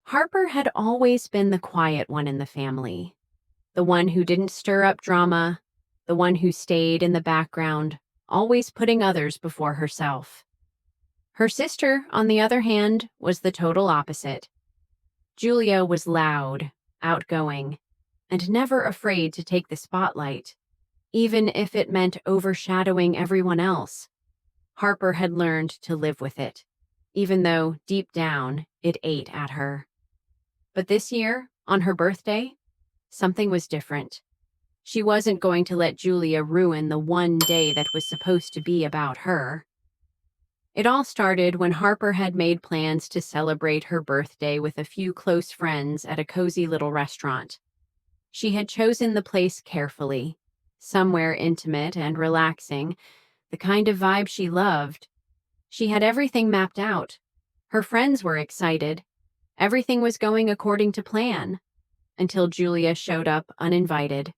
Harper had always been the quiet one in the family, the one who didn't stir up drama, the one who stayed in the background, always putting others before herself. Her sister, on the other hand, was the total opposite. Julia was loud, outgoing, and never afraid to take the spotlight, even if it meant overshadowing everyone else. Harper had learned to live with it, even though, deep down, it ate at her. But this year, on her birthday, something was different. She wasn't going to let Julia ruin the one day that was supposed to be about her. It all started when Harper had made plans to celebrate her birthday with a few close friends at a cozy little restaurant. She had chosen the place carefully, somewhere intimate and relaxing, the kind of vibe she loved. She had everything mapped out. Her friends were excited. Everything was going according to plan, until Julia showed up uninvited.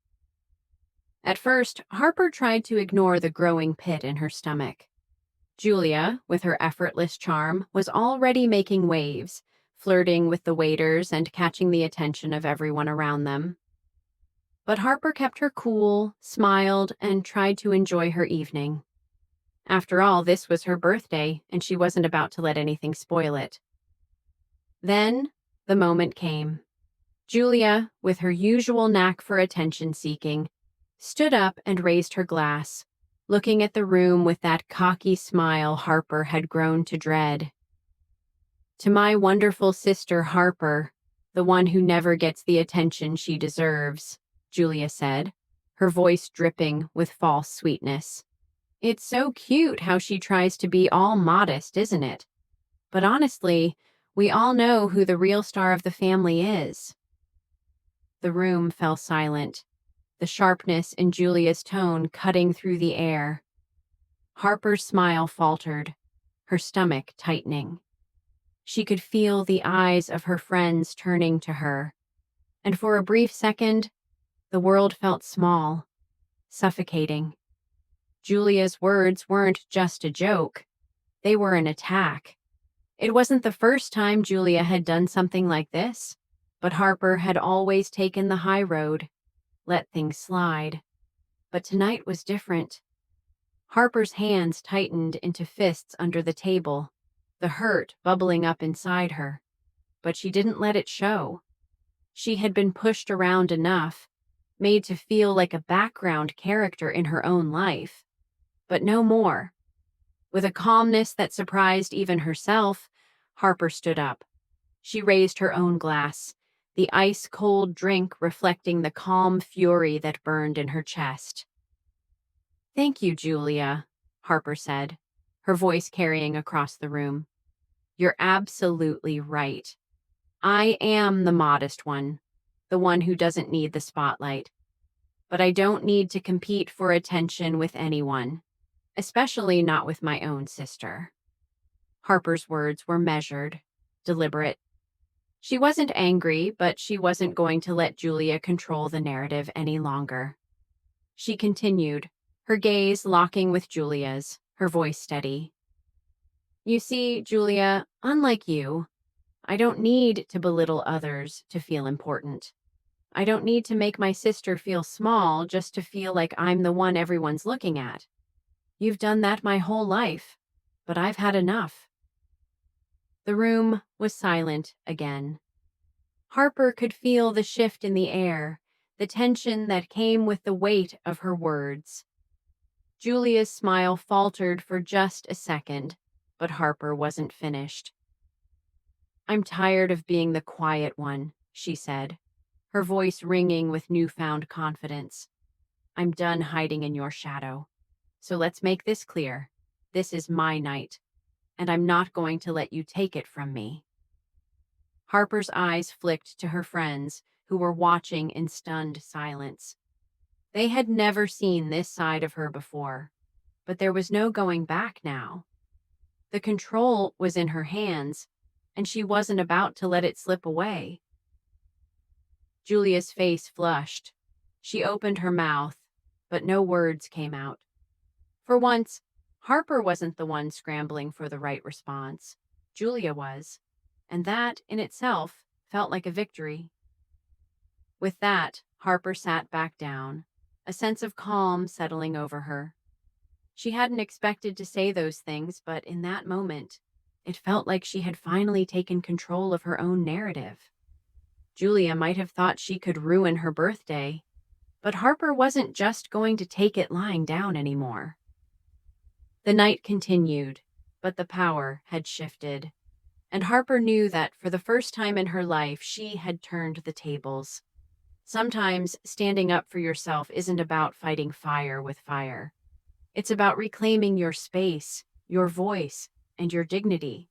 At first, Harper tried to ignore the growing pit in her stomach. Julia, with her effortless charm, was already making waves, flirting with the waiters and catching the attention of everyone around them. But Harper kept her cool, smiled, and tried to enjoy her evening. After all, this was her birthday, and she wasn't about to let anything spoil it. Then, the moment came. Julia, with her usual knack for attention-seeking, stood up and raised her glass, looking at the room with that cocky smile Harper had grown to dread. "To my wonderful sister Harper, the one who never gets the attention she deserves," Julia said, her voice dripping with false sweetness. "It's so cute how she tries to be all modest, isn't it? But honestly, we all know who the real star of the family is." The room fell silent, the sharpness in Julia's tone cutting through the air. Harper's smile faltered, her stomach tightening. She could feel the eyes of her friends turning to her, and for a brief second, the world felt small, suffocating. Julia's words weren't just a joke. They were an attack. It wasn't the first time Julia had done something like this, but Harper had always taken the high road, let things slide. But tonight was different. Harper's hands tightened into fists under the table, the hurt bubbling up inside her. But she didn't let it show. She had been pushed around enough, made to feel like a background character in her own life. But no more. With a calmness that surprised even herself, Harper stood up. She raised her own glass, the ice-cold drink reflecting the calm fury that burned in her chest. "Thank you, Julia," Harper said, her voice carrying across the room. "You're absolutely right. I am the modest one, the one who doesn't need the spotlight. But I don't need to compete for attention with anyone, especially not with my own sister." Harper's words were measured, deliberate. She wasn't angry, but she wasn't going to let Julia control the narrative any longer. She continued, her gaze locking with Julia's, her voice steady. "You see, Julia, unlike you, I don't need to belittle others to feel important. I don't need to make my sister feel small just to feel like I'm the one everyone's looking at. You've done that my whole life, but I've had enough." The room was silent again. Harper could feel the shift in the air, the tension that came with the weight of her words. Julia's smile faltered for just a second, but Harper wasn't finished. "I'm tired of being the quiet one," she said, her voice ringing with newfound confidence. "I'm done hiding in your shadow. So let's make this clear. This is my night, and I'm not going to let you take it from me." Harper's eyes flicked to her friends, who were watching in stunned silence. They had never seen this side of her before, but there was no going back now. The control was in her hands, and she wasn't about to let it slip away. Julia's face flushed. She opened her mouth, but no words came out. For once, Harper wasn't the one scrambling for the right response. Julia was, and that, in itself, felt like a victory. With that, Harper sat back down, a sense of calm settling over her. She hadn't expected to say those things, but in that moment, it felt like she had finally taken control of her own narrative. Julia might have thought she could ruin her birthday, but Harper wasn't just going to take it lying down anymore. The night continued, but the power had shifted, and Harper knew that for the first time in her life, she had turned the tables. Sometimes standing up for yourself isn't about fighting fire with fire. It's about reclaiming your space, your voice, and your dignity.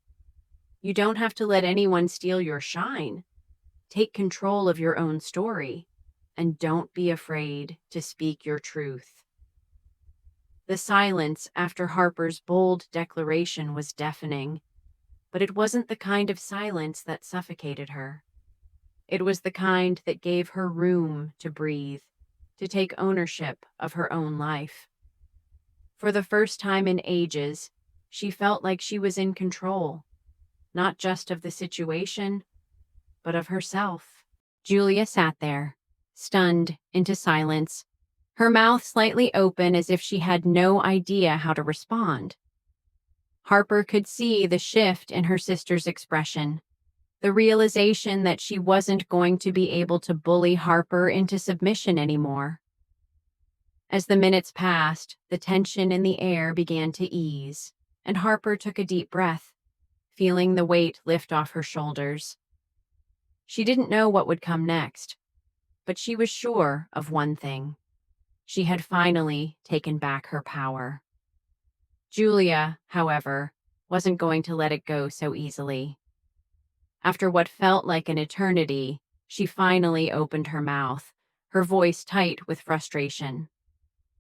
You don't have to let anyone steal your shine. Take control of your own story, and don't be afraid to speak your truth. The silence after Harper's bold declaration was deafening, but it wasn't the kind of silence that suffocated her. It was the kind that gave her room to breathe, to take ownership of her own life. For the first time in ages, she felt like she was in control, not just of the situation, but of herself. Julia sat there, stunned into silence, her mouth slightly open as if she had no idea how to respond. Harper could see the shift in her sister's expression, the realization that she wasn't going to be able to bully Harper into submission anymore. As the minutes passed, the tension in the air began to ease, and Harper took a deep breath, feeling the weight lift off her shoulders. She didn't know what would come next, but she was sure of one thing. She had finally taken back her power. Julia, however, wasn't going to let it go so easily. After what felt like an eternity, she finally opened her mouth, her voice tight with frustration.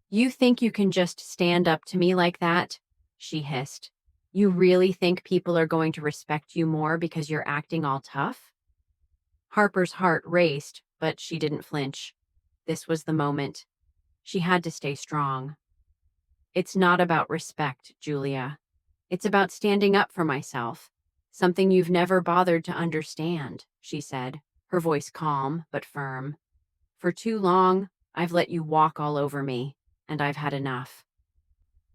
"You think you can just stand up to me like that?" she hissed. "You really think people are going to respect you more because you're acting all tough?" Harper's heart raced, but she didn't flinch. This was the moment. She had to stay strong. "It's not about respect, Julia. It's about standing up for myself, something you've never bothered to understand," she said, her voice calm but firm. "For too long, I've let you walk all over me, and I've had enough."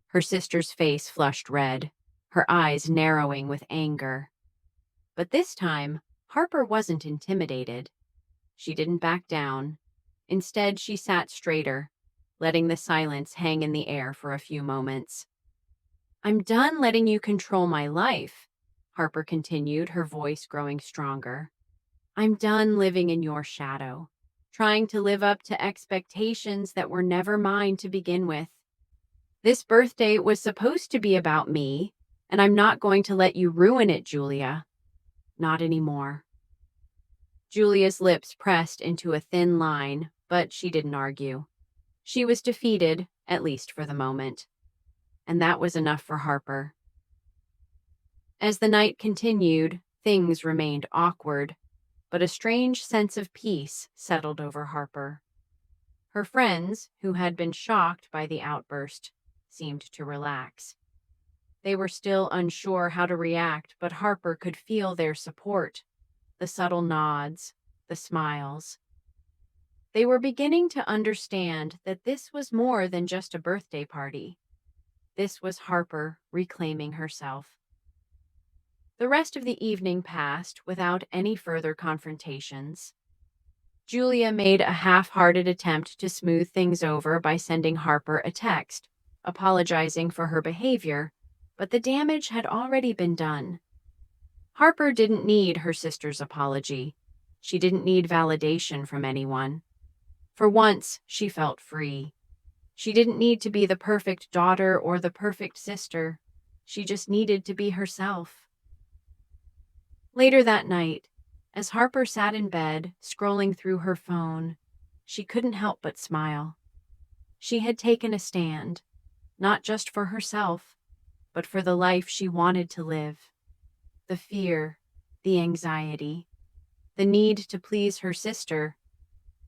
Her sister's face flushed red, her eyes narrowing with anger. But this time, Harper wasn't intimidated. She didn't back down. Instead, she sat straighter, letting the silence hang in the air for a few moments. "I'm done letting you control my life," Harper continued, her voice growing stronger. "I'm done living in your shadow, trying to live up to expectations that were never mine to begin with. This birthday was supposed to be about me, and I'm not going to let you ruin it, Julia. Not anymore." Julia's lips pressed into a thin line, but she didn't argue. She was defeated, at least for the moment. And that was enough for Harper. As the night continued, things remained awkward, but a strange sense of peace settled over Harper. Her friends, who had been shocked by the outburst, seemed to relax. They were still unsure how to react, but Harper could feel their support, the subtle nods, the smiles. They were beginning to understand that this was more than just a birthday party. This was Harper reclaiming herself. The rest of the evening passed without any further confrontations. Julia made a half-hearted attempt to smooth things over by sending Harper a text, apologizing for her behavior, but the damage had already been done. Harper didn't need her sister's apology. She didn't need validation from anyone. For once, she felt free. She didn't need to be the perfect daughter or the perfect sister. She just needed to be herself. Later that night, as Harper sat in bed, scrolling through her phone, she couldn't help but smile. She had taken a stand, not just for herself, but for the life she wanted to live. The fear, the anxiety, the need to please her sister,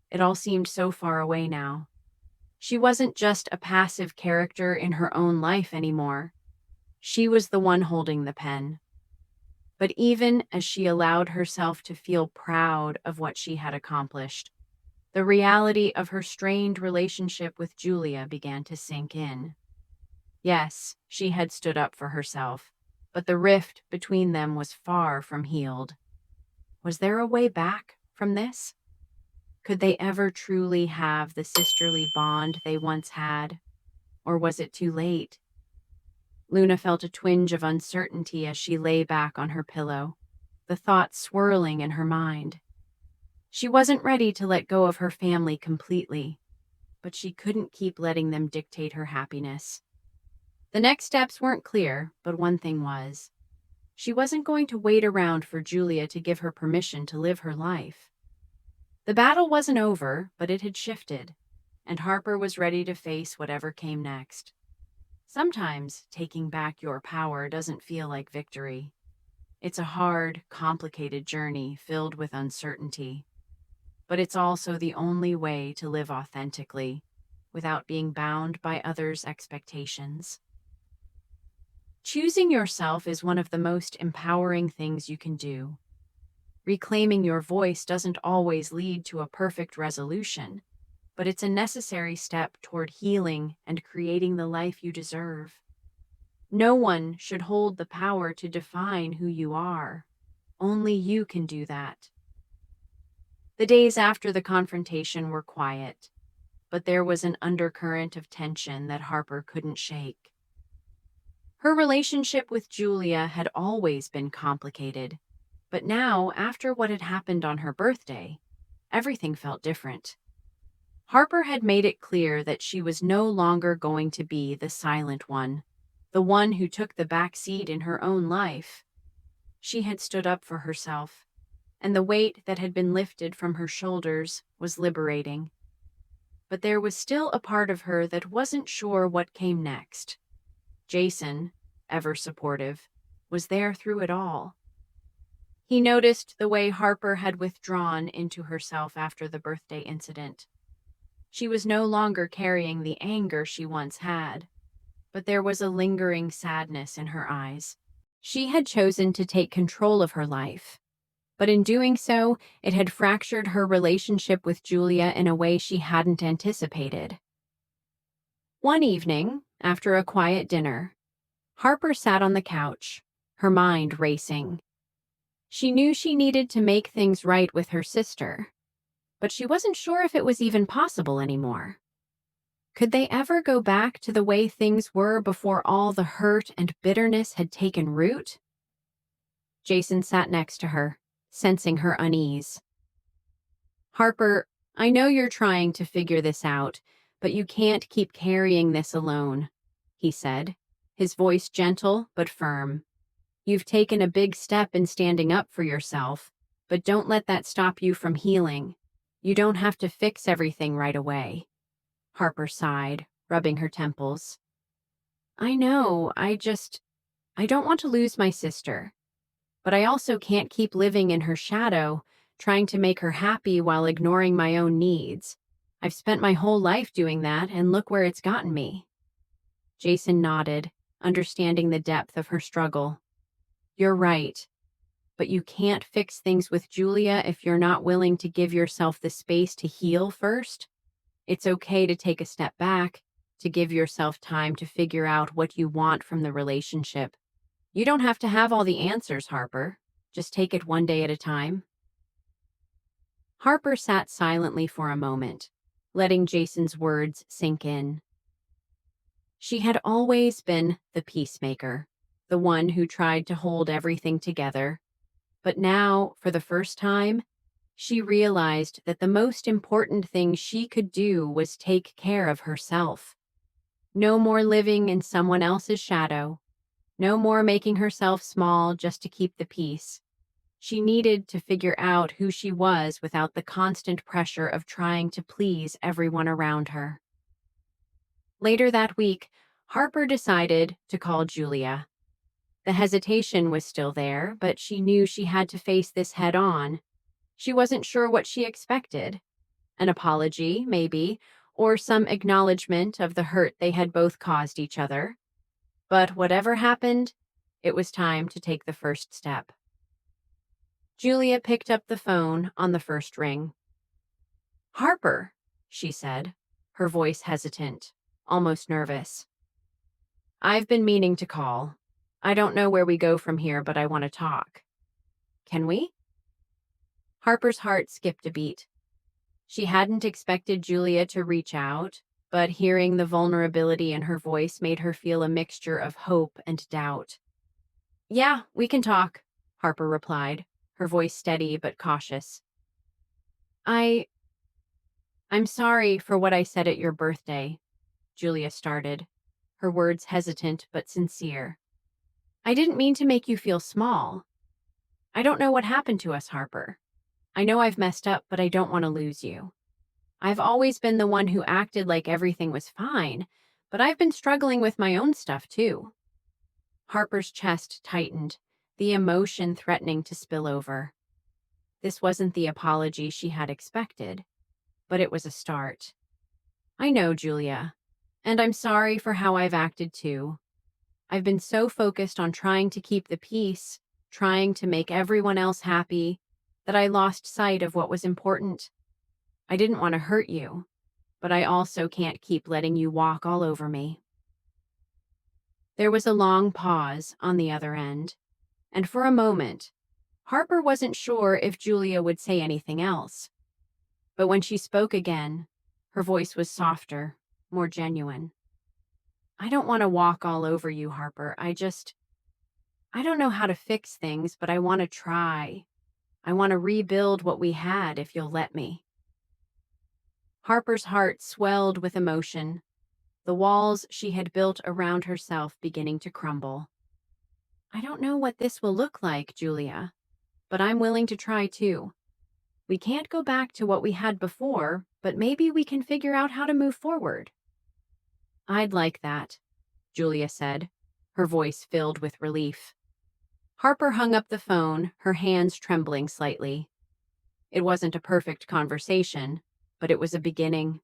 it all seemed so far away now. She wasn't just a passive character in her own life anymore. She was the one holding the pen. But even as she allowed herself to feel proud of what she had accomplished, the reality of her strained relationship with Julia began to sink in. Yes, she had stood up for herself, but the rift between them was far from healed. Was there a way back from this? Could they ever truly have the sisterly bond they once had? Or was it too late? Luna felt a twinge of uncertainty as she lay back on her pillow, the thoughts swirling in her mind. She wasn't ready to let go of her family completely, but she couldn't keep letting them dictate her happiness. The next steps weren't clear, but one thing was. She wasn't going to wait around for Julia to give her permission to live her life. The battle wasn't over, but it had shifted, and Harper was ready to face whatever came next. Sometimes taking back your power doesn't feel like victory. It's a hard, complicated journey filled with uncertainty. But it's also the only way to live authentically, without being bound by others' expectations. Choosing yourself is one of the most empowering things you can do. Reclaiming your voice doesn't always lead to a perfect resolution, but it's a necessary step toward healing and creating the life you deserve. No one should hold the power to define who you are. Only you can do that. The days after the confrontation were quiet, but there was an undercurrent of tension that Harper couldn't shake. Her relationship with Julia had always been complicated, but now, after what had happened on her birthday, everything felt different. Harper had made it clear that she was no longer going to be the silent one, the one who took the back seat in her own life. She had stood up for herself, and the weight that had been lifted from her shoulders was liberating. But there was still a part of her that wasn't sure what came next. Jason, ever supportive, was there through it all. He noticed the way Harper had withdrawn into herself after the birthday incident. She was no longer carrying the anger she once had, but there was a lingering sadness in her eyes. She had chosen to take control of her life, but in doing so, it had fractured her relationship with Julia in a way she hadn't anticipated. One evening, after a quiet dinner, Harper sat on the couch, her mind racing. She knew she needed to make things right with her sister, but she wasn't sure if it was even possible anymore. Could they ever go back to the way things were before all the hurt and bitterness had taken root? Jason sat next to her, sensing her unease. "Harper, I know you're trying to figure this out, but you can't keep carrying this alone," he said, his voice gentle but firm. "You've taken a big step in standing up for yourself, but don't let that stop you from healing. You don't have to fix everything right away." Harper sighed, rubbing her temples. "I know, I don't want to lose my sister. But I also can't keep living in her shadow, trying to make her happy while ignoring my own needs. I've spent my whole life doing that, and look where it's gotten me." Jason nodded, understanding the depth of her struggle. "You're right, but you can't fix things with Julia if you're not willing to give yourself the space to heal first. It's okay to take a step back, to give yourself time to figure out what you want from the relationship. You don't have to have all the answers, Harper. Just take it one day at a time." Harper sat silently for a moment, letting Jason's words sink in. She had always been the peacemaker, the one who tried to hold everything together. But now, for the first time, she realized that the most important thing she could do was take care of herself. No more living in someone else's shadow. No more making herself small just to keep the peace. She needed to figure out who she was without the constant pressure of trying to please everyone around her. Later that week, Harper decided to call Julia. The hesitation was still there, but she knew she had to face this head on. She wasn't sure what she expected. An apology, maybe, or some acknowledgement of the hurt they had both caused each other. But whatever happened, it was time to take the first step. Julia picked up the phone on the first ring. "Harper," she said, her voice hesitant, almost nervous. "I've been meaning to call. I don't know where we go from here, but I want to talk. Can we?" Harper's heart skipped a beat. She hadn't expected Julia to reach out, but hearing the vulnerability in her voice made her feel a mixture of hope and doubt. "Yeah, we can talk," Harper replied, her voice steady but cautious. I I'm sorry for what I said at your birthday," Julia started, her words hesitant but sincere. "I didn't mean to make you feel small. I don't know what happened to us, Harper. I know I've messed up, but I don't want to lose you. I've always been the one who acted like everything was fine, but I've been struggling with my own stuff too." Harper's chest tightened, the emotion threatening to spill over. This wasn't the apology she had expected, but it was a start. "I know, Julia, and I'm sorry for how I've acted too. I've been so focused on trying to keep the peace, trying to make everyone else happy, that I lost sight of what was important. I didn't want to hurt you, but I also can't keep letting you walk all over me." There was a long pause on the other end, and for a moment, Harper wasn't sure if Julia would say anything else. But when she spoke again, her voice was softer, more genuine. "I don't want to walk all over you, Harper. I don't know how to fix things, but I want to try. I want to rebuild what we had if you'll let me." Harper's heart swelled with emotion, the walls she had built around herself beginning to crumble. "I don't know what this will look like, Julia, but I'm willing to try too. We can't go back to what we had before, but maybe we can figure out how to move forward." "I'd like that," Julia said, her voice filled with relief. Harper hung up the phone, her hands trembling slightly. It wasn't a perfect conversation, but it was a beginning.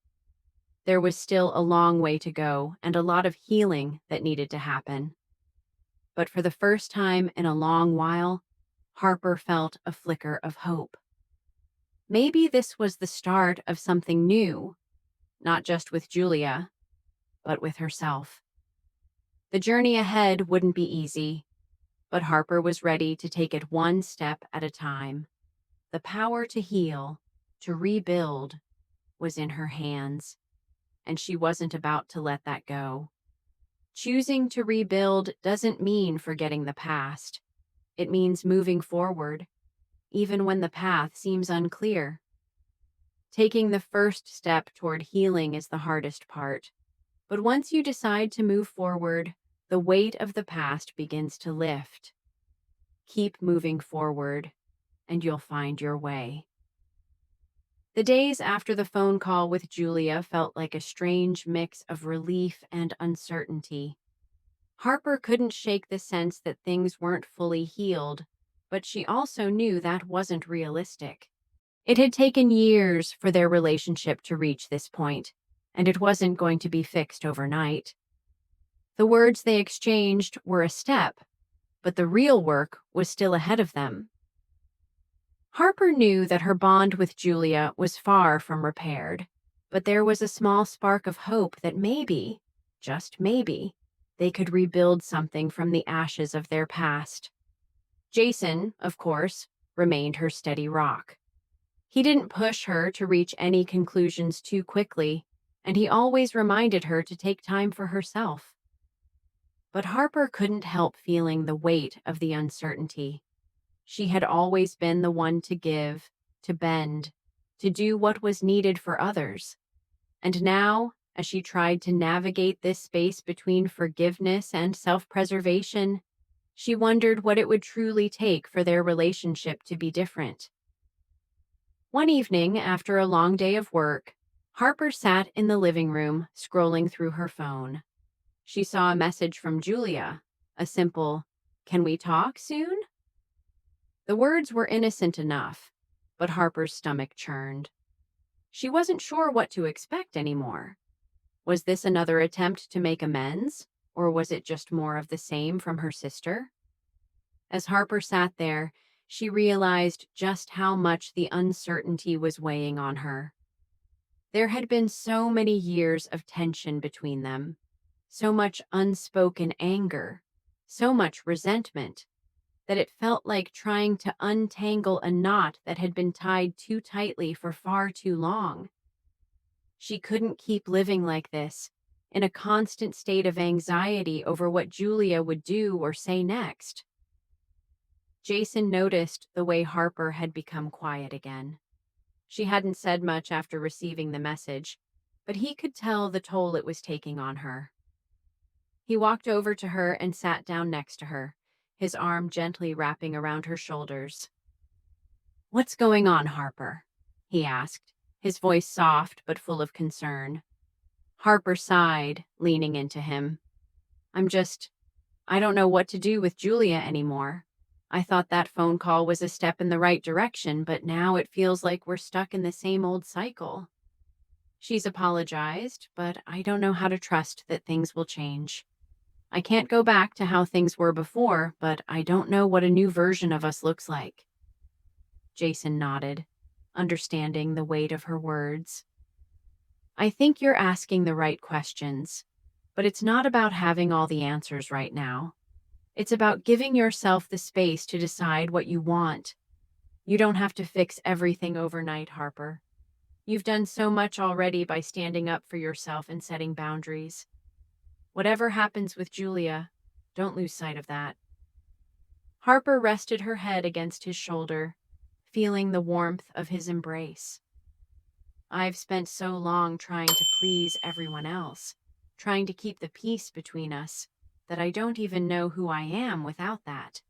There was still a long way to go and a lot of healing that needed to happen. But for the first time in a long while, Harper felt a flicker of hope. Maybe this was the start of something new, not just with Julia, but with herself. The journey ahead wouldn't be easy, but Harper was ready to take it one step at a time. The power to heal, to rebuild, was in her hands, and she wasn't about to let that go. Choosing to rebuild doesn't mean forgetting the past. It means moving forward, even when the path seems unclear. Taking the first step toward healing is the hardest part, but once you decide to move forward, the weight of the past begins to lift. Keep moving forward, and you'll find your way. The days after the phone call with Julia felt like a strange mix of relief and uncertainty. Harper couldn't shake the sense that things weren't fully healed, but she also knew that wasn't realistic. It had taken years for their relationship to reach this point, and it wasn't going to be fixed overnight. The words they exchanged were a step, but the real work was still ahead of them. Harper knew that her bond with Julia was far from repaired, but there was a small spark of hope that maybe, just maybe, they could rebuild something from the ashes of their past. Jason, of course, remained her steady rock. He didn't push her to reach any conclusions too quickly, and he always reminded her to take time for herself. But Harper couldn't help feeling the weight of the uncertainty. She had always been the one to give, to bend, to do what was needed for others. And now, as she tried to navigate this space between forgiveness and self-preservation, she wondered what it would truly take for their relationship to be different. One evening, after a long day of work, Harper sat in the living room, scrolling through her phone. She saw a message from Julia, a simple, "Can we talk soon?" The words were innocent enough, but Harper's stomach churned. She wasn't sure what to expect anymore. Was this another attempt to make amends, or was it just more of the same from her sister? As Harper sat there, she realized just how much the uncertainty was weighing on her. There had been so many years of tension between them, so much unspoken anger, so much resentment, that it felt like trying to untangle a knot that had been tied too tightly for far too long. She couldn't keep living like this, in a constant state of anxiety over what Julia would do or say next. Jason noticed the way Harper had become quiet again. She hadn't said much after receiving the message, but he could tell the toll it was taking on her. He walked over to her and sat down next to her, his arm gently wrapping around her shoulders. "What's going on, Harper?" he asked, his voice soft but full of concern. Harper sighed, leaning into him. I don't know what to do with Julia anymore. I thought that phone call was a step in the right direction, but now it feels like we're stuck in the same old cycle. She's apologized, but I don't know how to trust that things will change. I can't go back to how things were before, but I don't know what a new version of us looks like." Jason nodded, understanding the weight of her words. "I think you're asking the right questions, but it's not about having all the answers right now. It's about giving yourself the space to decide what you want. You don't have to fix everything overnight, Harper. You've done so much already by standing up for yourself and setting boundaries. Whatever happens with Julia, don't lose sight of that." Harper rested her head against his shoulder, feeling the warmth of his embrace. "I've spent so long trying to please everyone else, trying to keep the peace between us, that I don't even know who I am without that.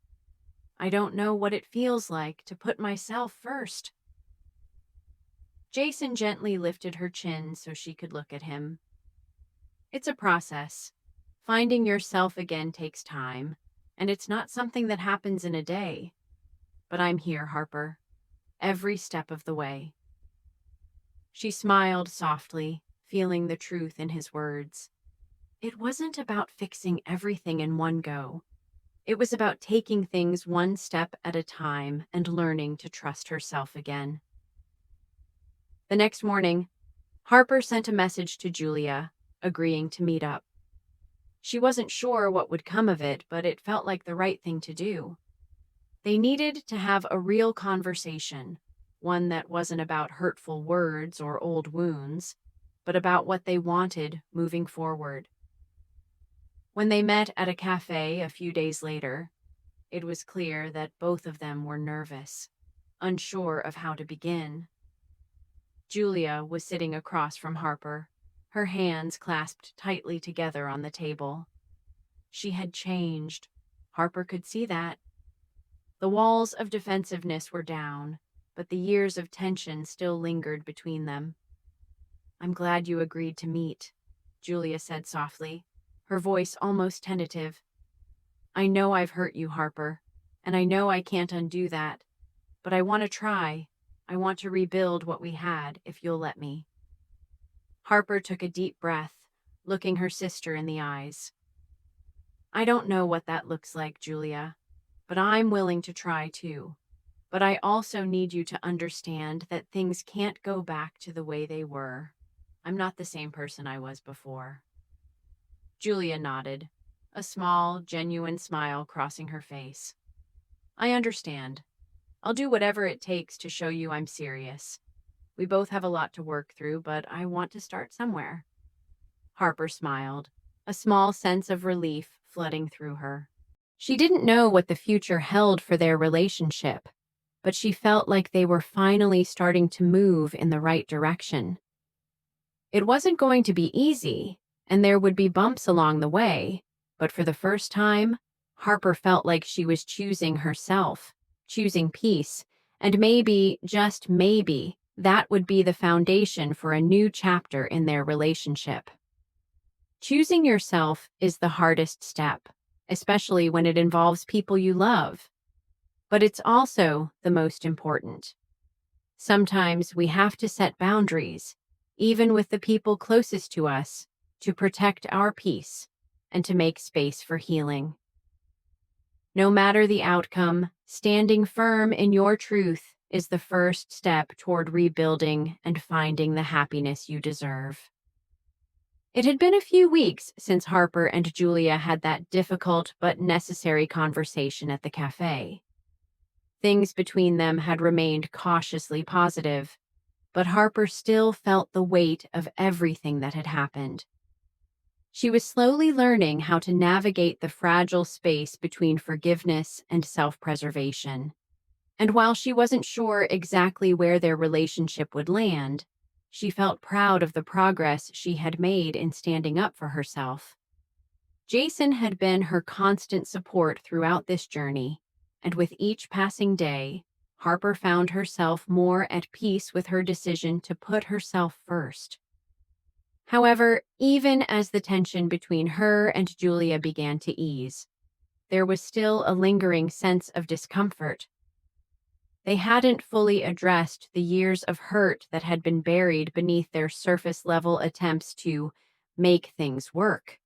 I don't know what it feels like to put myself first." Jason gently lifted her chin so she could look at him. "It's a process. Finding yourself again takes time, and it's not something that happens in a day. But I'm here, Harper, every step of the way." She smiled softly, feeling the truth in his words. It wasn't about fixing everything in one go. It was about taking things one step at a time and learning to trust herself again. The next morning, Harper sent a message to Julia, agreeing to meet up. She wasn't sure what would come of it, but it felt like the right thing to do. They needed to have a real conversation, one that wasn't about hurtful words or old wounds, but about what they wanted moving forward. When they met at a cafe a few days later, it was clear that both of them were nervous, unsure of how to begin. Julia was sitting across from Harper, her hands clasped tightly together on the table. She had changed. Harper could see that. The walls of defensiveness were down, but the years of tension still lingered between them. "I'm glad you agreed to meet," Julia said softly, her voice almost tentative. "I know I've hurt you, Harper, and I know I can't undo that, but I want to try. I want to rebuild what we had, if you'll let me." Harper took a deep breath, looking her sister in the eyes. "I don't know what that looks like, Julia, but I'm willing to try too. But I also need you to understand that things can't go back to the way they were. I'm not the same person I was before." Julia nodded, a small, genuine smile crossing her face. "I understand. I'll do whatever it takes to show you I'm serious. We both have a lot to work through, but I want to start somewhere." Harper smiled, a small sense of relief flooding through her. She didn't know what the future held for their relationship, but she felt like they were finally starting to move in the right direction. It wasn't going to be easy, and there would be bumps along the way, but for the first time, Harper felt like she was choosing herself, choosing peace, and maybe, just maybe, that would be the foundation for a new chapter in their relationship. Choosing yourself is the hardest step, especially when it involves people you love. But it's also the most important. Sometimes we have to set boundaries, even with the people closest to us, to protect our peace and to make space for healing. No matter the outcome, standing firm in your truth is the first step toward rebuilding and finding the happiness you deserve. It had been a few weeks since Harper and Julia had that difficult but necessary conversation at the cafe. Things between them had remained cautiously positive, but Harper still felt the weight of everything that had happened. She was slowly learning how to navigate the fragile space between forgiveness and self-preservation. And while she wasn't sure exactly where their relationship would land, she felt proud of the progress she had made in standing up for herself. Jason had been her constant support throughout this journey, and with each passing day, Harper found herself more at peace with her decision to put herself first. However, even as the tension between her and Julia began to ease, there was still a lingering sense of discomfort. They hadn't fully addressed the years of hurt that had been buried beneath their surface-level attempts to make things work.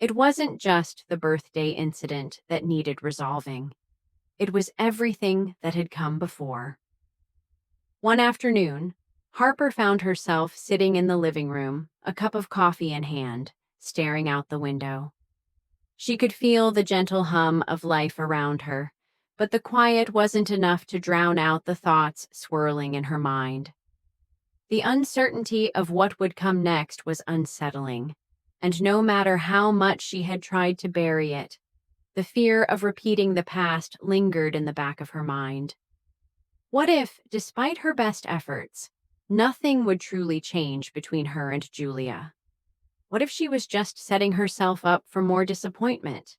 It wasn't just the birthday incident that needed resolving. It was everything that had come before. One afternoon, Harper found herself sitting in the living room, a cup of coffee in hand, staring out the window. She could feel the gentle hum of life around her, but the quiet wasn't enough to drown out the thoughts swirling in her mind. The uncertainty of what would come next was unsettling, and no matter how much she had tried to bury it, the fear of repeating the past lingered in the back of her mind. What if, despite her best efforts, nothing would truly change between her and Julia? What if she was just setting herself up for more disappointment?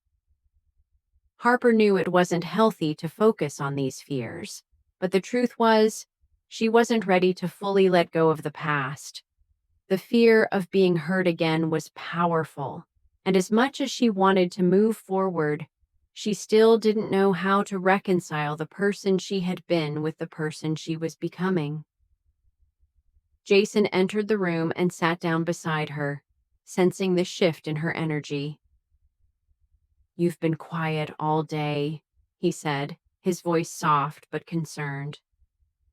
Harper knew it wasn't healthy to focus on these fears, but the truth was, she wasn't ready to fully let go of the past. The fear of being hurt again was powerful, and as much as she wanted to move forward, she still didn't know how to reconcile the person she had been with the person she was becoming. Jason entered the room and sat down beside her, sensing the shift in her energy. "You've been quiet all day," he said, his voice soft but concerned.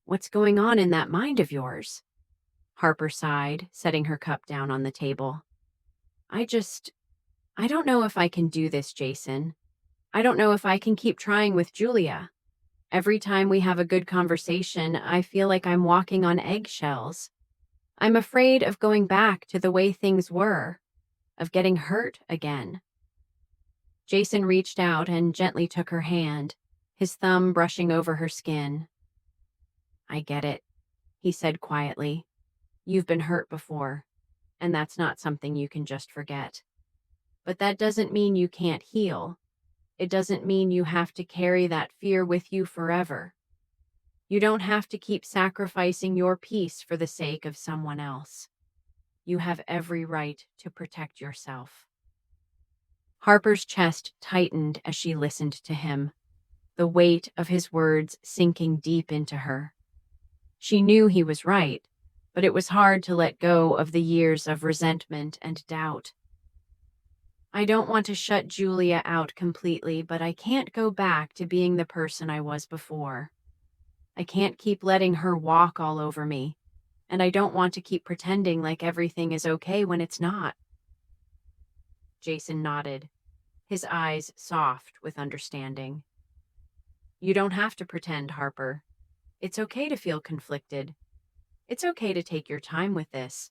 "What's going on in that mind of yours?" Harper sighed, setting her cup down on the table. I don't know if I can do this, Jason. I don't know if I can keep trying with Julia. Every time we have a good conversation, I feel like I'm walking on eggshells. I'm afraid of going back to the way things were, of getting hurt again." Jason reached out and gently took her hand, his thumb brushing over her skin. "I get it," he said quietly. "You've been hurt before, and that's not something you can just forget. But that doesn't mean you can't heal. It doesn't mean you have to carry that fear with you forever. You don't have to keep sacrificing your peace for the sake of someone else. You have every right to protect yourself." Harper's chest tightened as she listened to him, the weight of his words sinking deep into her. She knew he was right, but it was hard to let go of the years of resentment and doubt. "I don't want to shut Julia out completely, but I can't go back to being the person I was before. I can't keep letting her walk all over me, and I don't want to keep pretending like everything is okay when it's not." Jason nodded, his eyes soft with understanding. "You don't have to pretend, Harper. It's okay to feel conflicted. It's okay to take your time with this.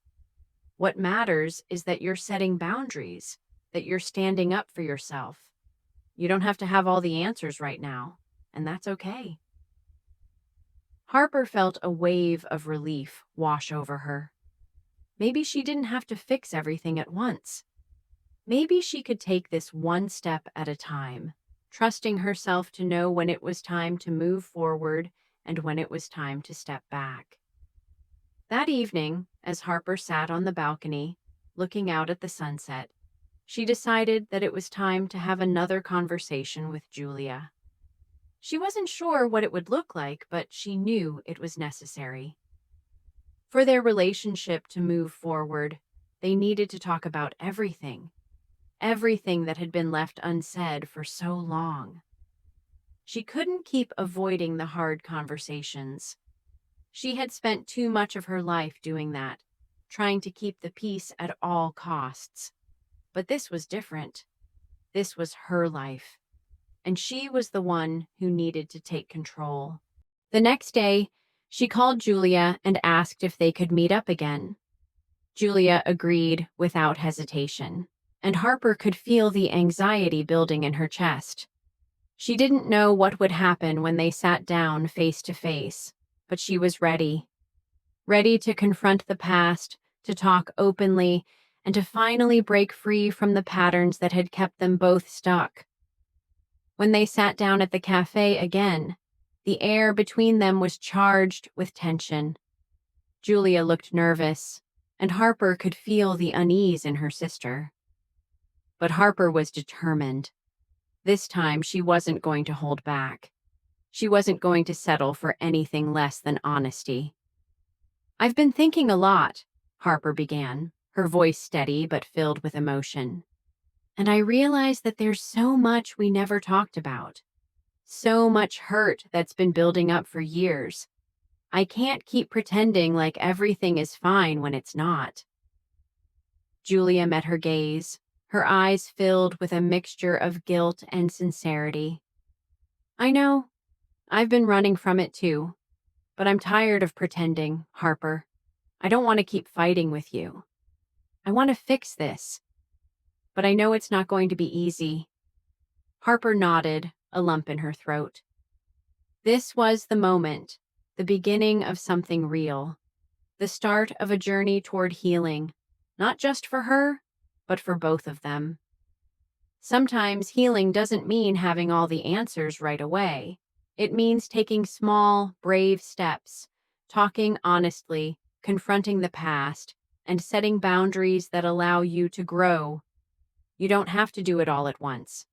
What matters is that you're setting boundaries, that you're standing up for yourself. You don't have to have all the answers right now, and that's okay." Harper felt a wave of relief wash over her. Maybe she didn't have to fix everything at once. Maybe she could take this one step at a time, trusting herself to know when it was time to move forward and when it was time to step back. That evening, as Harper sat on the balcony, looking out at the sunset, she decided that it was time to have another conversation with Julia. She wasn't sure what it would look like, but she knew it was necessary. For their relationship to move forward, they needed to talk about everything. everything that had been left unsaid for so long. She couldn't keep avoiding the hard conversations. She had spent too much of her life doing that, trying to keep the peace at all costs. But this was different. This was her life, and she was the one who needed to take control. The next day, she called Julia and asked if they could meet up again. Julia agreed without hesitation, and Harper could feel the anxiety building in her chest. She didn't know what would happen when they sat down face to face, but she was ready. Ready to confront the past, to talk openly, and to finally break free from the patterns that had kept them both stuck. When they sat down at the cafe again, the air between them was charged with tension. Julia looked nervous, and Harper could feel the unease in her sister. But Harper was determined. This time she wasn't going to hold back. She wasn't going to settle for anything less than honesty. "I've been thinking a lot," Harper began, her voice steady but filled with emotion. "And I realize that there's so much we never talked about. So much hurt that's been building up for years. I can't keep pretending like everything is fine when it's not." Julia met her gaze, her eyes filled with a mixture of guilt and sincerity. "I know. I've been running from it too. But I'm tired of pretending, Harper. I don't want to keep fighting with you. I want to fix this. But I know it's not going to be easy." Harper nodded, a lump in her throat. This was the moment, the beginning of something real, the start of a journey toward healing, not just for her, but for both of them. Sometimes healing doesn't mean having all the answers right away. It means taking small, brave steps, talking honestly, confronting the past, and setting boundaries that allow you to grow. You don't have to do it all at once.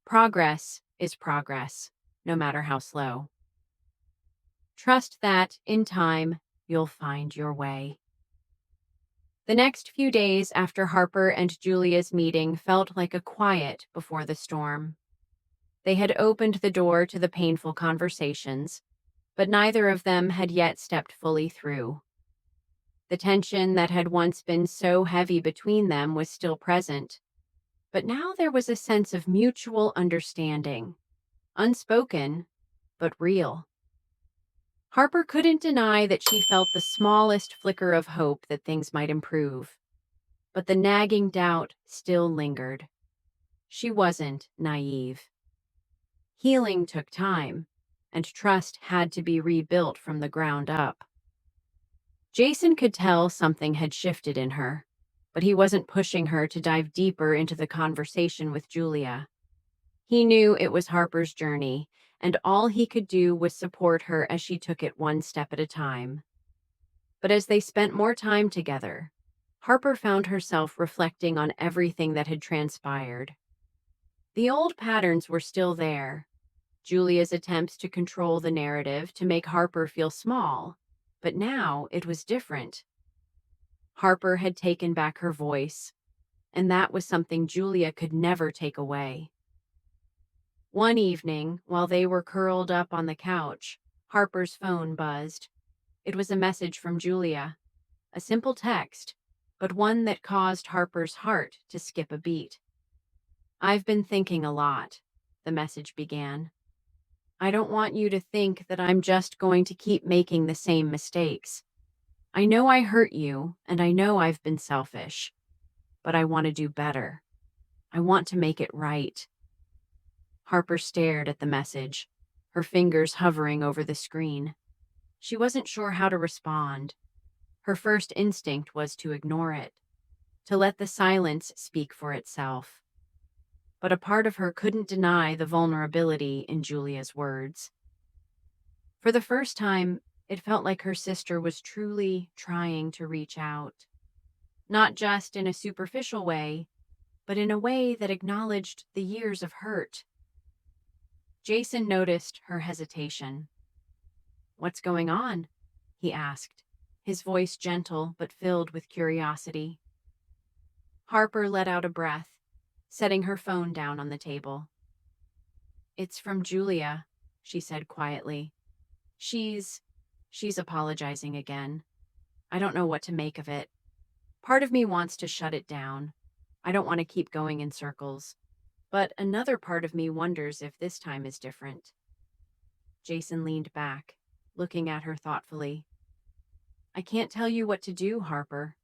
Progress is progress, no matter how slow. Trust that, in time, you'll find your way. The next few days after Harper and Julia's meeting felt like a quiet before the storm. They had opened the door to the painful conversations, but neither of them had yet stepped fully through. The tension that had once been so heavy between them was still present, but now there was a sense of mutual understanding, unspoken, but real. Harper couldn't deny that she felt the smallest flicker of hope that things might improve, but the nagging doubt still lingered. She wasn't naive. Healing took time, and trust had to be rebuilt from the ground up. Jason could tell something had shifted in her, but he wasn't pushing her to dive deeper into the conversation with Julia. He knew it was Harper's journey, and all he could do was support her as she took it one step at a time. But as they spent more time together, Harper found herself reflecting on everything that had transpired. The old patterns were still there. Julia's attempts to control the narrative to make Harper feel small, but now it was different. Harper had taken back her voice, and that was something Julia could never take away. One evening, while they were curled up on the couch, Harper's phone buzzed. It was a message from Julia, a simple text, but one that caused Harper's heart to skip a beat. "I've been thinking a lot," the message began. "I don't want you to think that I'm just going to keep making the same mistakes. I know I hurt you, and I know I've been selfish, but I want to do better. I want to make it right." Harper stared at the message, her fingers hovering over the screen. She wasn't sure how to respond. Her first instinct was to ignore it, to let the silence speak for itself. But a part of her couldn't deny the vulnerability in Julia's words. For the first time, it felt like her sister was truly trying to reach out. Not just in a superficial way, but in a way that acknowledged the years of hurt. Jason noticed her hesitation. "What's going on?" he asked, his voice gentle but filled with curiosity. Harper let out a breath, setting her phone down on the table. "It's from Julia," she said quietly. She's apologizing again. I don't know what to make of it. Part of me wants to shut it down. I don't want to keep going in circles. But another part of me wonders if this time is different." Jason leaned back, looking at her thoughtfully. "I can't tell you what to do, Harper.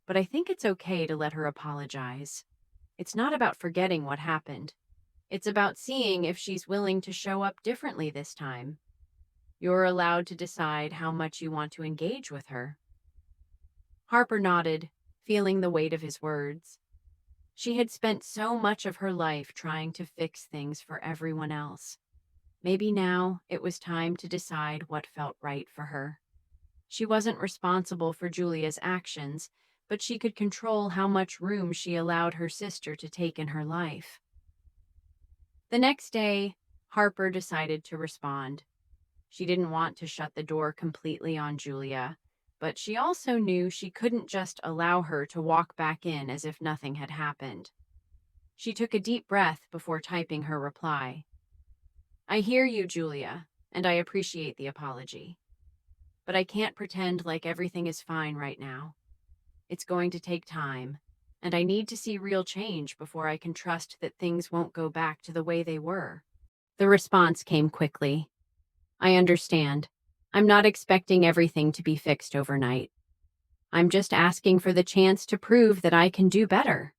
But I think it's okay to let her apologize. It's not about forgetting what happened. It's about seeing if she's willing to show up differently this time. You're allowed to decide how much you want to engage with her." Harper nodded, feeling the weight of his words. She had spent so much of her life trying to fix things for everyone else. Maybe now it was time to decide what felt right for her. She wasn't responsible for Julia's actions, but she could control how much room she allowed her sister to take in her life. The next day, Harper decided to respond. She didn't want to shut the door completely on Julia, but she also knew she couldn't just allow her to walk back in as if nothing had happened. She took a deep breath before typing her reply. "I hear you, Julia, and I appreciate the apology. But I can't pretend like everything is fine right now. It's going to take time, and I need to see real change before I can trust that things won't go back to the way they were." The response came quickly. "I understand. I'm not expecting everything to be fixed overnight. I'm just asking for the chance to prove that I can do better."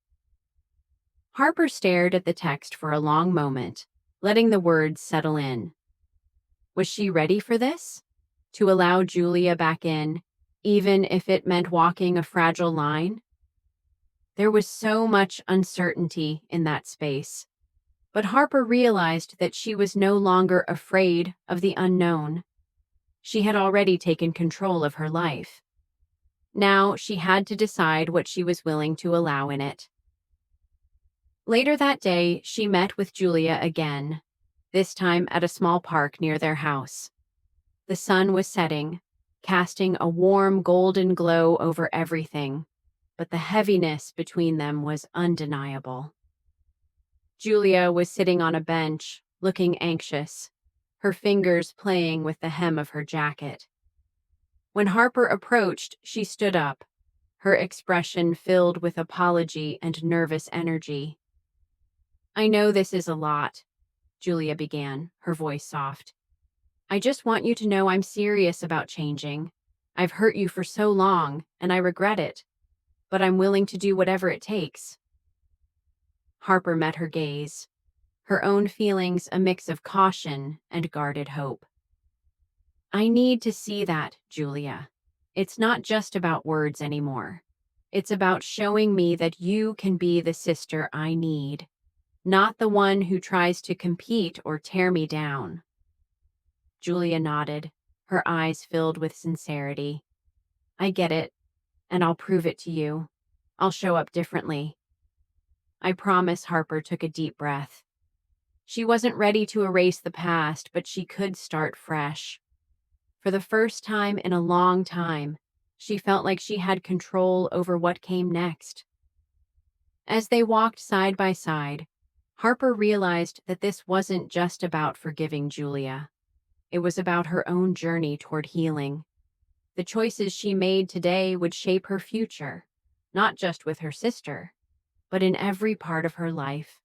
Harper stared at the text for a long moment, letting the words settle in. Was she ready for this? To allow Julia back in, even if it meant walking a fragile line? There was so much uncertainty in that space. But Harper realized that she was no longer afraid of the unknown. She had already taken control of her life. Now she had to decide what she was willing to allow in it. Later that day, she met with Julia again, this time at a small park near their house. The sun was setting, casting a warm golden glow over everything, but the heaviness between them was undeniable. Julia was sitting on a bench, looking anxious, her fingers playing with the hem of her jacket. When Harper approached, she stood up, her expression filled with apology and nervous energy. "I know this is a lot," Julia began, her voice soft. "I just want you to know I'm serious about changing. I've hurt you for so long, and I regret it, but I'm willing to do whatever it takes." Harper met her gaze, her own feelings a mix of caution and guarded hope. "I need to see that, Julia. It's not just about words anymore. It's about showing me that you can be the sister I need, not the one who tries to compete or tear me down." Julia nodded, her eyes filled with sincerity. "I get it, and I'll prove it to you. I'll show up differently." "I promise." Harper took a deep breath. She wasn't ready to erase the past, but she could start fresh. For the first time in a long time, she felt like she had control over what came next. As they walked side by side, Harper realized that this wasn't just about forgiving Julia. It was about her own journey toward healing. The choices she made today would shape her future, not just with her sister, but in every part of her life.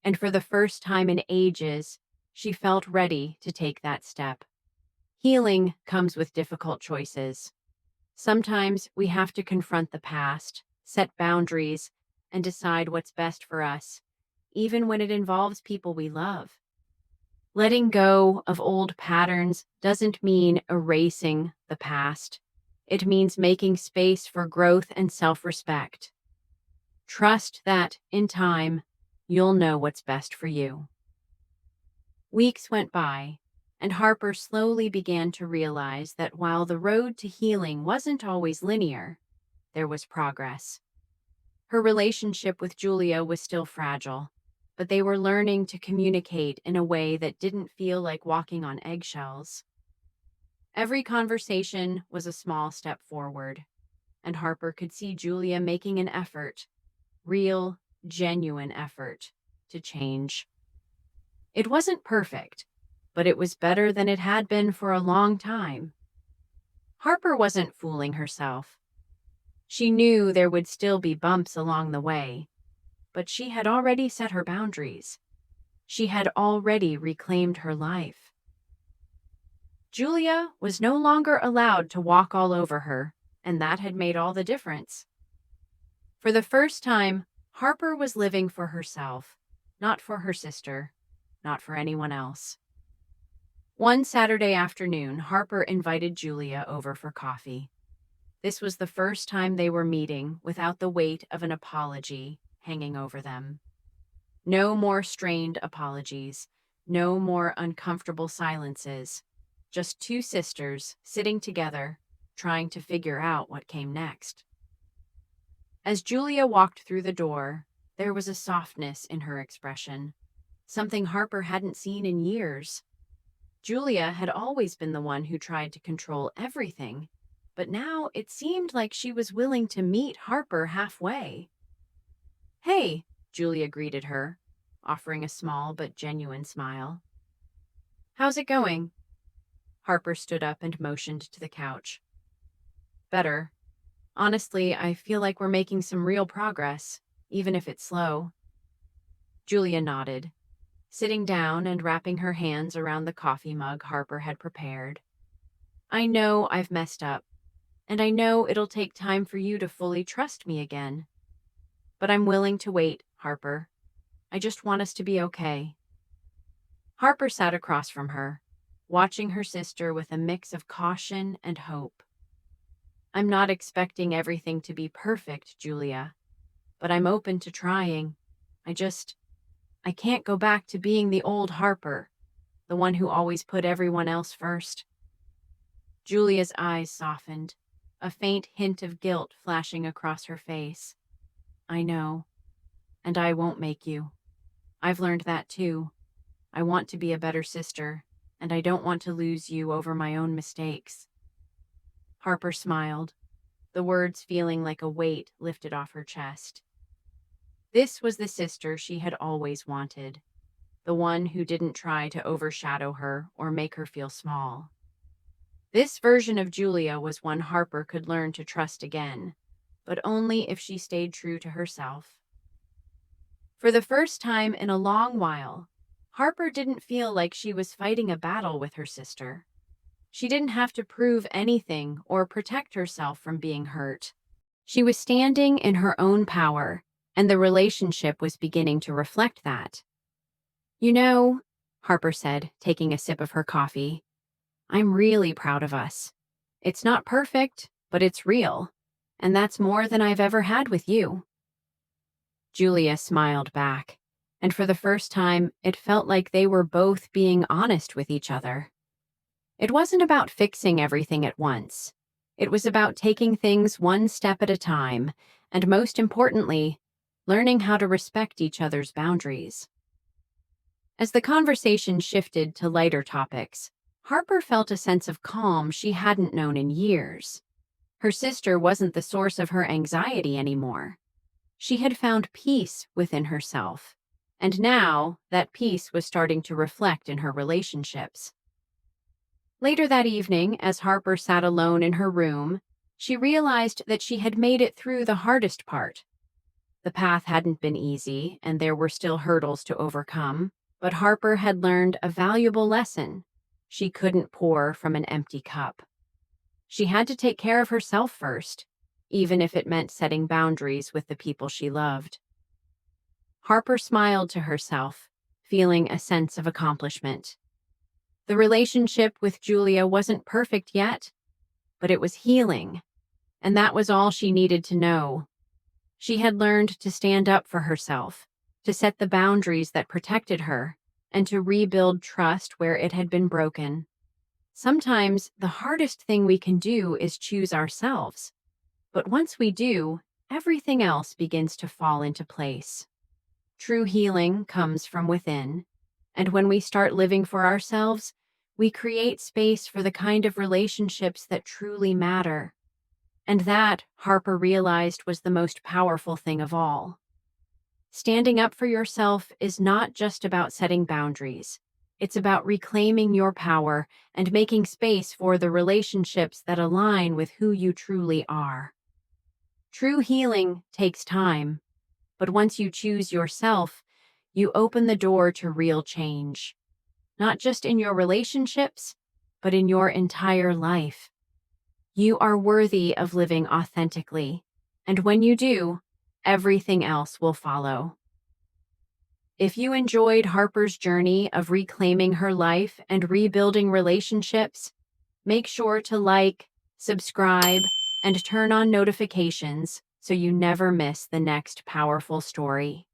And for the first time in ages, she felt ready to take that step. Healing comes with difficult choices. Sometimes we have to confront the past, set boundaries, and decide what's best for us, even when it involves people we love. Letting go of old patterns doesn't mean erasing the past. It means making space for growth and self-respect. Trust that, in time, you'll know what's best for you. Weeks went by, and Harper slowly began to realize that while the road to healing wasn't always linear, there was progress. Her relationship with Julia was still fragile, but they were learning to communicate in a way that didn't feel like walking on eggshells. Every conversation was a small step forward, and Harper could see Julia making an effort, real, genuine effort to change. It wasn't perfect, but it was better than it had been for a long time. Harper wasn't fooling herself. She knew there would still be bumps along the way, but she had already set her boundaries. She had already reclaimed her life. Julia was no longer allowed to walk all over her, and that had made all the difference. For the first time, Harper was living for herself, not for her sister, not for anyone else. One Saturday afternoon, Harper invited Julia over for coffee. This was the first time they were meeting without the weight of an apology hanging over them. No more strained apologies, no more uncomfortable silences, just two sisters sitting together, trying to figure out what came next. As Julia walked through the door, there was a softness in her expression, something Harper hadn't seen in years. Julia had always been the one who tried to control everything, but now it seemed like she was willing to meet Harper halfway. "Hey," Julia greeted her, offering a small but genuine smile. "How's it going?" Harper stood up and motioned to the couch. "Better. Honestly, I feel like we're making some real progress, even if it's slow." Julia nodded, sitting down and wrapping her hands around the coffee mug Harper had prepared. "I know I've messed up, and I know it'll take time for you to fully trust me again. But I'm willing to wait, Harper. I just want us to be okay." Harper sat across from her, watching her sister with a mix of caution and hope. "I'm not expecting everything to be perfect, Julia, but I'm open to trying. I can't go back to being the old Harper, the one who always put everyone else first." Julia's eyes softened, a faint hint of guilt flashing across her face. "I know, and I won't make you. I've learned that too. I want to be a better sister, and I don't want to lose you over my own mistakes." Harper smiled, the words feeling like a weight lifted off her chest. This was the sister she had always wanted, the one who didn't try to overshadow her or make her feel small. This version of Julia was one Harper could learn to trust again, but only if she stayed true to herself. For the first time in a long while, Harper didn't feel like she was fighting a battle with her sister. She didn't have to prove anything or protect herself from being hurt. She was standing in her own power, and the relationship was beginning to reflect that. "You know," Harper said, taking a sip of her coffee, "I'm really proud of us. It's not perfect, but it's real, and that's more than I've ever had with you." Julia smiled back, and for the first time, it felt like they were both being honest with each other. It wasn't about fixing everything at once. It was about taking things one step at a time, and most importantly, learning how to respect each other's boundaries. As the conversation shifted to lighter topics, Harper felt a sense of calm she hadn't known in years. Her sister wasn't the source of her anxiety anymore. She had found peace within herself, and now that peace was starting to reflect in her relationships. Later that evening, as Harper sat alone in her room, she realized that she had made it through the hardest part. The path hadn't been easy, and there were still hurdles to overcome, but Harper had learned a valuable lesson. She couldn't pour from an empty cup. She had to take care of herself first, even if it meant setting boundaries with the people she loved. Harper smiled to herself, feeling a sense of accomplishment. The relationship with Julia wasn't perfect yet, but it was healing, and that was all she needed to know. She had learned to stand up for herself, to set the boundaries that protected her, and to rebuild trust where it had been broken. Sometimes the hardest thing we can do is choose ourselves, but once we do, everything else begins to fall into place. True healing comes from within, and when we start living for ourselves, we create space for the kind of relationships that truly matter. And that, Harper realized, was the most powerful thing of all. Standing up for yourself is not just about setting boundaries. It's about reclaiming your power and making space for the relationships that align with who you truly are. True healing takes time, but once you choose yourself, you open the door to real change, not just in your relationships, but in your entire life. You are worthy of living authentically, and when you do, everything else will follow. If you enjoyed Harper's journey of reclaiming her life and rebuilding relationships, make sure to like, subscribe, and turn on notifications so you never miss the next powerful story.